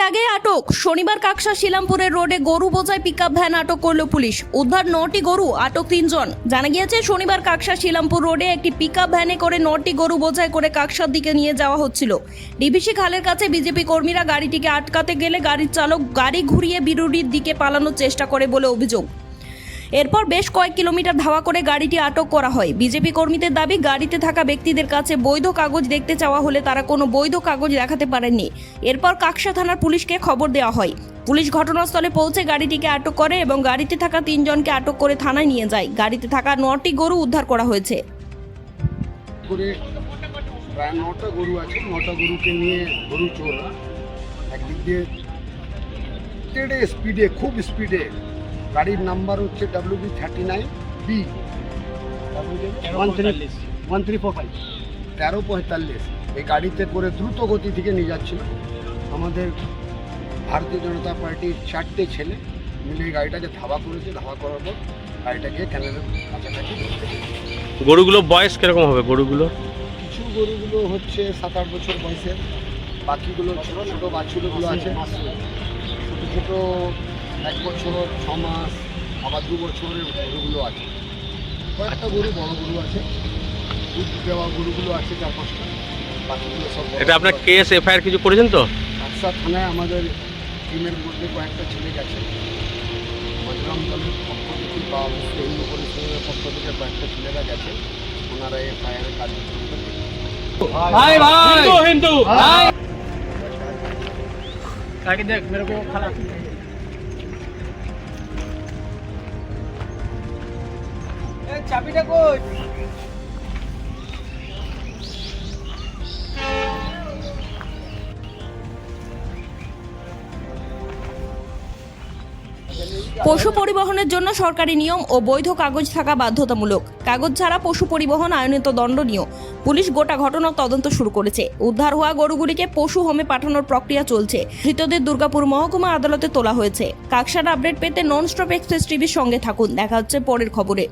আগে আটক শনিবার কাকসা শিলামপুরের রোডে গরু বোঝাই পিকআপ ভ্যান আটক করল পুলিশ। উদ্ধার 9টি গরু, আটক 3 জন। জানা গিয়েছে শনিবার কাকসা শিলামপুর রোডে একটি পিকআপ ভ্যানে করে 9টি গরু বোঝাই করে কাকসার দিকে নিয়ে যাওয়া হচ্ছিল। ডিভিসি খালের কাছে বিজেপি কর্মীরা গাড়িটিকে আটকাতে গেলে গাড়ির চালক গাড়ি ঘুরিয়ে বিরুডির দিকে পালানোর চেষ্টা করে বলে অভিযোগ। এরপর বেশ কয়েক কিলোমিটার ধাওয়া করে গাড়িটি আটক করা হয়। বিজেপি কর্মীদের দাবি, গাড়িতে থাকা ব্যক্তিদের কাছে বৈধ কাগজ দেখতে চাওয়া হলে তারা কোনো বৈধ কাগজ দেখাতে পারেননি। এরপর কাকসা থানার পুলিশকে খবর দেওয়া হয়। পুলিশ ঘটনাস্থলে পৌঁছে গাড়িটিকে আটক করে এবং গাড়িতে থাকা 3 জনকে আটক করে থানায় নিয়ে যায়। গাড়িতে থাকা 9টি গরু উদ্ধার করা হয়েছে। প্রায় 9টা গরু আছে। 9টা গরুকে নিয়ে গরু চোররা একদিক দিয়ে তেড়ে স্পিডে, খুব স্পিডে, গাড়ির নাম্বার হচ্ছে WB39B 1345 এই গাড়িতে করে দ্রুত গতি থেকে নিয়ে যাচ্ছিল। আমাদের ভারতীয় জনতা পার্টির 4টে ছেলে মিলে গাড়িটাকে ধাওয়া করেছে। ধাওয়া করার পর গাড়িটাকে ক্যানেলের কাছাকাছি ধরতে পেরেছে। গরুগুলো বয়স কিরকম হবে? গরুগুলো কিছু গরুগুলো হচ্ছে 7-8 বছর বয়সের, বাকিগুলো ছোটো ছোটো বাছুরগুলো আছে, ছোটো ছোটো 1 বছর 6 মাস, আবার 2 বছরের গরুগুলো আছে। কয়েকটা গরু বড় গরু আছে, দুধ দেওয়া গরুগুলো আছে 4-5টা, বাকিগুলো সব। এটা আপনার কেস এফআইআর কিছু করেছেন তো? কাকসা থানায় আমাদের টিমের মধ্যে কয়েকটা ছেলে গেছে। বজরং দলের পক্ষ থেকে বা হিন্দু পরিষদের পক্ষ থেকে কয়েকটা ছেলেরা গেছে। ওনারা এফআইআরের কাজ করতে भाई भाई हिंदू भाई आगे देख मेरे को खड़ा ए चाबीटा कই পশু পরিবহনের জন্য সরকারি নিয়ম ও বৈধ কাগজ থাকা বাধ্যতামূলক। কাগজ ছাড়া পশু পরিবহন আইনত দণ্ডনীয়। পুলিশ গোটা ঘটনার তদন্ত শুরু করেছে। উদ্ধার হওয়া গরুগুলিকে পশু হোমে পাঠানোর প্রক্রিয়া চলছে। ধৃতদের দুর্গাপুর মহকুমা আদালতে তোলা হয়েছে। কাকসার আপডেট পেতে নন স্টপ এক্সপ্রেস টিভির সঙ্গে থাকুন। দেখা হচ্ছে পরের খবরে।